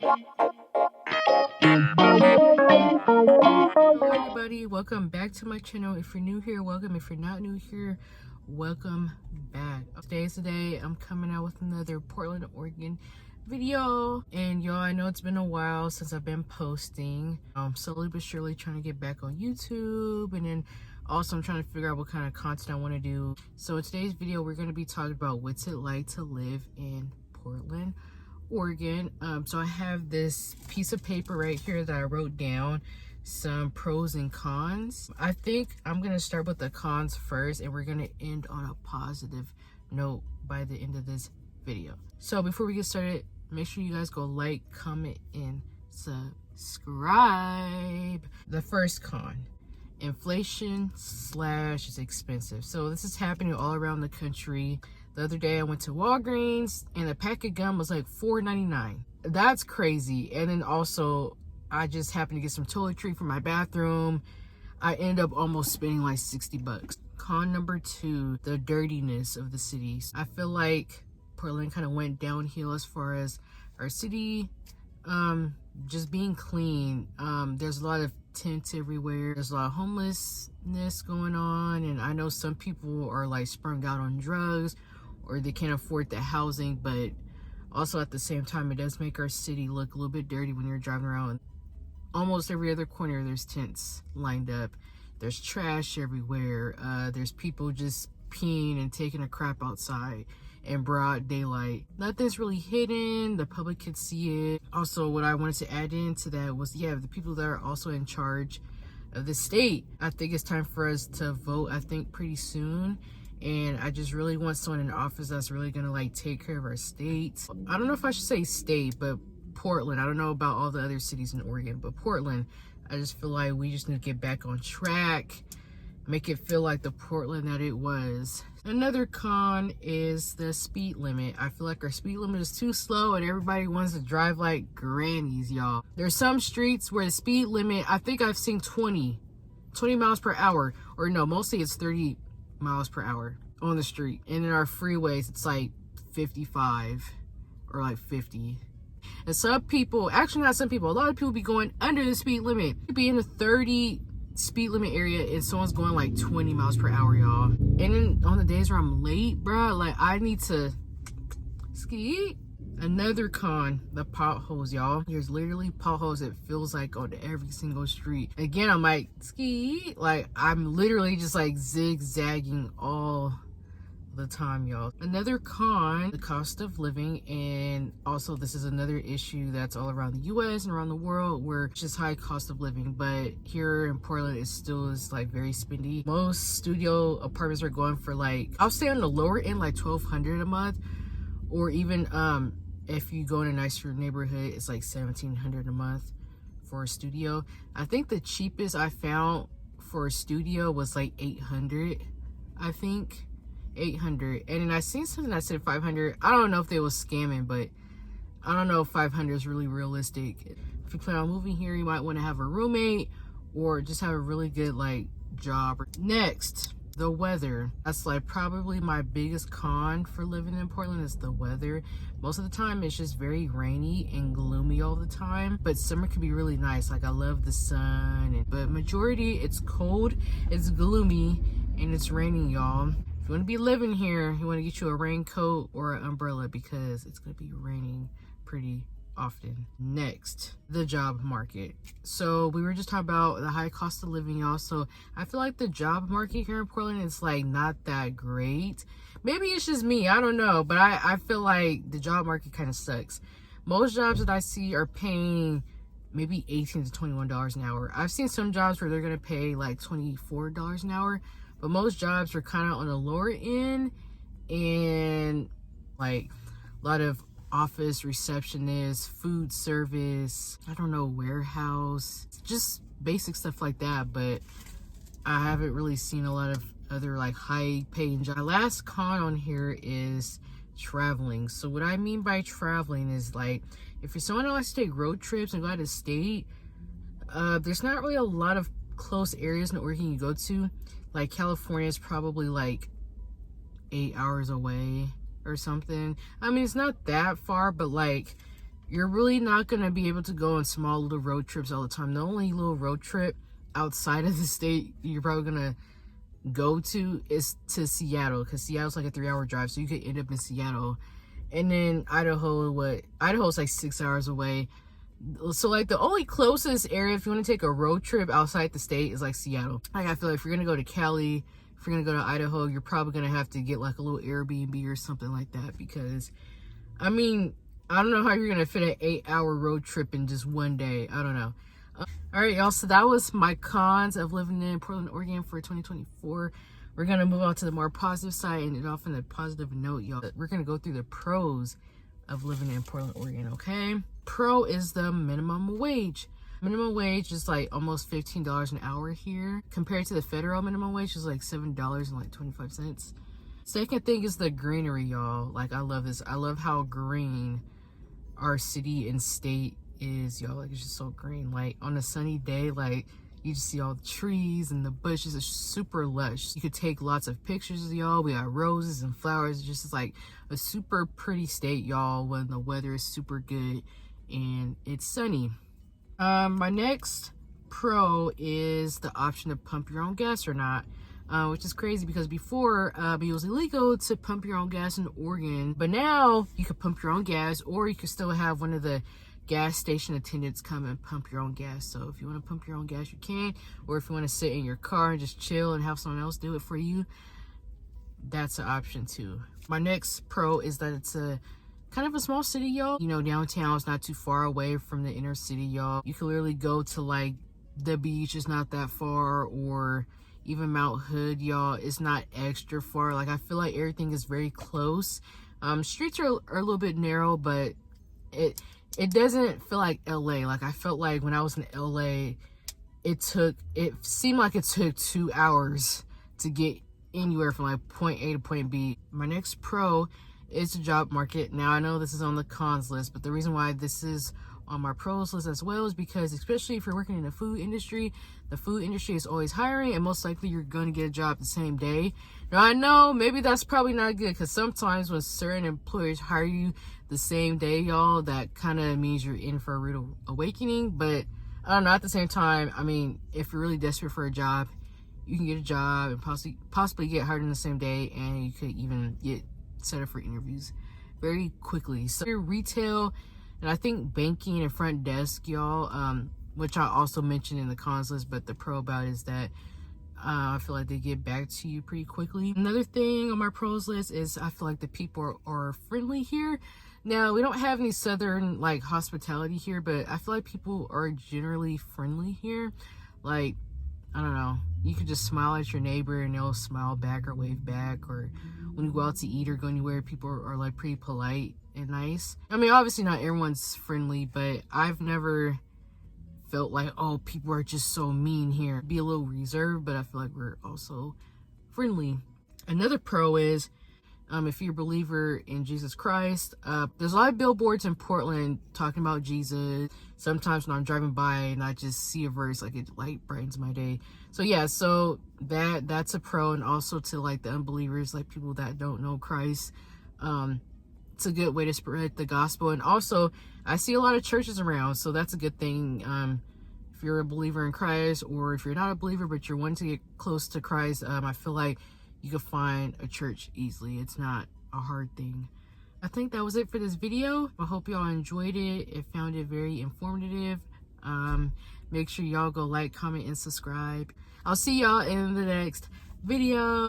Hi everybody, welcome back to my channel. If you're new here, welcome. If you're not new here, welcome back. Today's the day I'm coming out with another Portland, Oregon video. And y'all, I know it's been a while since I've been posting. Slowly but surely trying to get back on YouTube, and then also I'm trying to figure out what kind of content I want to do. So in today's video, we're going to be talking about what's it like to live in Portland, Oregon. So I have this piece of paper right here that I wrote down some pros and cons. I think I'm gonna start with the cons first, and we're gonna end on a positive note by the end of this video. So before we get started, make sure you guys go like, comment, and subscribe. The first con: inflation slash is expensive. So this is happening all around the country. The other day I went to Walgreens and a pack of gum was like $4.99. That's crazy. And then also I just happened to get some toiletry for my bathroom. I ended up almost spending like 60 bucks. Con number 2, the dirtiness of the cities. I feel like Portland kind of went downhill as far as our city just being clean. There's a lot of tents everywhere. There's a lot of homelessness going on, and I know some people are like sprung out on drugs or they can't afford the housing, but also at the same time it does make our city look a little bit dirty when you're driving around. Almost every other corner there's tents lined up. There's trash everywhere. There's people just peeing and taking a crap outside in broad daylight. Nothing's really hidden. The public could see it. Also, what I wanted to add into that was, the people that are also in charge of the state. I think it's time for us to vote, I think pretty soon. And I just really want someone in office that's really gonna like take care of our state. I don't know if I should say state, but Portland. I don't know about all the other cities in Oregon, but Portland, I just feel like we just need to get back on track, make it feel like the Portland that it was. Another con is the speed limit. I feel like our speed limit is too slow and everybody wants to drive like grannies, y'all. There's some streets where the speed limit, I think I've seen 20 miles per hour, or no, mostly it's 30 miles per hour on the street. And in our freeways, it's like 55 or like 50. And some people, actually not some people, a lot of people be going under the speed limit. You be in the 30 speed limit area and someone's going like 20 miles per hour, y'all. And then on the days where I'm late, bro, like I need to ski. Another con, the potholes, y'all. There's literally potholes, it feels like, on every single street. Again, I'm like, ski. Like, I'm literally just like zigzagging all the time, y'all. Another con, the cost of living. And also this is another issue that's all around the US and around the world, where it's just high cost of living. But here in Portland, it still is like very spendy. Most studio apartments are going for like, I'll say on the lower end, like $1,200 a month, or even if you go in a nicer neighborhood, it's like $1,700 a month for a studio. I think the cheapest I found for a studio was like $800. I think 800. And then I seen something that said 500. I don't know if they was scamming, but I don't know if 500 is really realistic. If you plan on moving here, you might want to have a roommate or just have a really good like job. Next, the weather. That's like probably my biggest con for living in Portland, is the weather. Most of the time it's just very rainy and gloomy all the time, but summer can be really nice. Like I love the sun, but majority it's cold, it's gloomy, and it's raining, y'all. If you want to be living here, you want to get you a raincoat or an umbrella, because it's going to be raining pretty often. Next, the job market. So we were just talking about the high cost of living, y'all. So I feel like the job market here in Portland is like not that great. Maybe it's just me, I don't know, but I feel like the job market kind of sucks. Most jobs that I see are paying maybe $18 to $21 an hour. I've seen some jobs where they're gonna pay like $24 an hour, but most jobs are kind of on the lower end, and like a lot of office receptionist, food service, I don't know, warehouse, just basic stuff like that. But I haven't really seen a lot of other like high paying jobs. My last con on here is traveling. So what I mean by traveling is like, if you're someone who likes to take road trips and go out of state, there's not really a lot of close areas in Oregon you go to. Like California is probably like 8 hours away or something. I mean, it's not that far, but like you're really not going to be able to go on small little road trips all the time. The only little road trip outside of the state you're probably going to go to is to Seattle, because Seattle's like a 3-hour drive, so you could end up in Seattle. And then Idaho's like 6 hours away. So like the only closest area if you want to take a road trip outside the state is like Seattle. Like I feel like if you're gonna go to Cali, if you're gonna go to Idaho, you're probably gonna have to get like a little Airbnb or something like that, because I mean, I don't know how you're gonna fit an 8-hour road trip in just one day. I don't know. All right, y'all, so that was my cons of living in Portland, Oregon for 2024. We're gonna move on to the more positive side and end off on a positive note, y'all. We're gonna go through the pros of living in Portland, Oregon, okay? Pro is the minimum wage. Minimum wage is like almost $15 an hour here, compared to the federal minimum wage is like $7.25. Second thing is the greenery, y'all. Like, I love this. I love how green our city and state is, y'all. Like, it's just so green. Like, on a sunny day, like, you just see all the trees and the bushes. It's super lush. You could take lots of pictures of y'all. We got roses and flowers. It's just like a super pretty state, y'all, when the weather is super good and it's sunny. My next pro is the option to pump your own gas or not. Which is crazy because before it was illegal to pump your own gas in Oregon, but now you can pump your own gas, or you can still have one of the gas station attendants come and pump your own gas. So if you want to pump your own gas, you can, or if you want to sit in your car and just chill and have someone else do it for you, that's an option too. My next pro is that it's a kind of a small city, y'all. You know, downtown is not too far away from the inner city, y'all. You can literally go to like the beach, is not that far, or even Mount Hood, y'all. It's not extra far. Like, I feel like everything is very close. Streets are a little bit narrow, but it doesn't feel like LA. Like, I felt like when I was in LA, it seemed like it took 2 hours to get anywhere from like point A to point B. My next pro is the job market. Now, I know this is on the cons list, but the reason why this is on my pros list as well is because, especially if you're working in the food industry is always hiring, and most likely you're going to get a job the same day. Now, I know maybe that's probably not good, because sometimes when certain employers hire you the same day, y'all, that kind of means you're in for a rude awakening. But I don't know, at the same time, I mean, if you're really desperate for a job, you can get a job and possibly get hired in the same day, and you could even get set up for interviews very quickly. So retail, and I think banking and front desk, y'all, which I also mentioned in the cons list, but the pro about it is that I feel like they get back to you pretty quickly. Another thing on my pros list is I feel like the people are friendly here. Now, we don't have any southern like hospitality here, but I feel like people are generally friendly here. Like, I don't know, you could just smile at your neighbor and they'll smile back or wave back. Or when you go out to eat or go anywhere, people are like pretty polite and nice. I mean, obviously not everyone's friendly, but I've never felt like, oh, people are just so mean here. Be a little reserved, but I feel like we're also friendly. Another pro is, if you're a believer in Jesus Christ, there's a lot of billboards in Portland talking about Jesus. Sometimes when I'm driving by and I just see a verse, like, it like brightens my day. So yeah, so that's a pro. And also to like the unbelievers, like people that don't know Christ, it's a good way to spread the gospel. And also, I see a lot of churches around, so that's a good thing. If you're a believer in Christ, or if you're not a believer but you're wanting to get close to Christ, I feel like you can find a church easily. It's not a hard thing. I think that was it for this video. I hope y'all enjoyed it. It found it very informative. Make sure y'all go like, comment, and subscribe. I'll see y'all in the next video.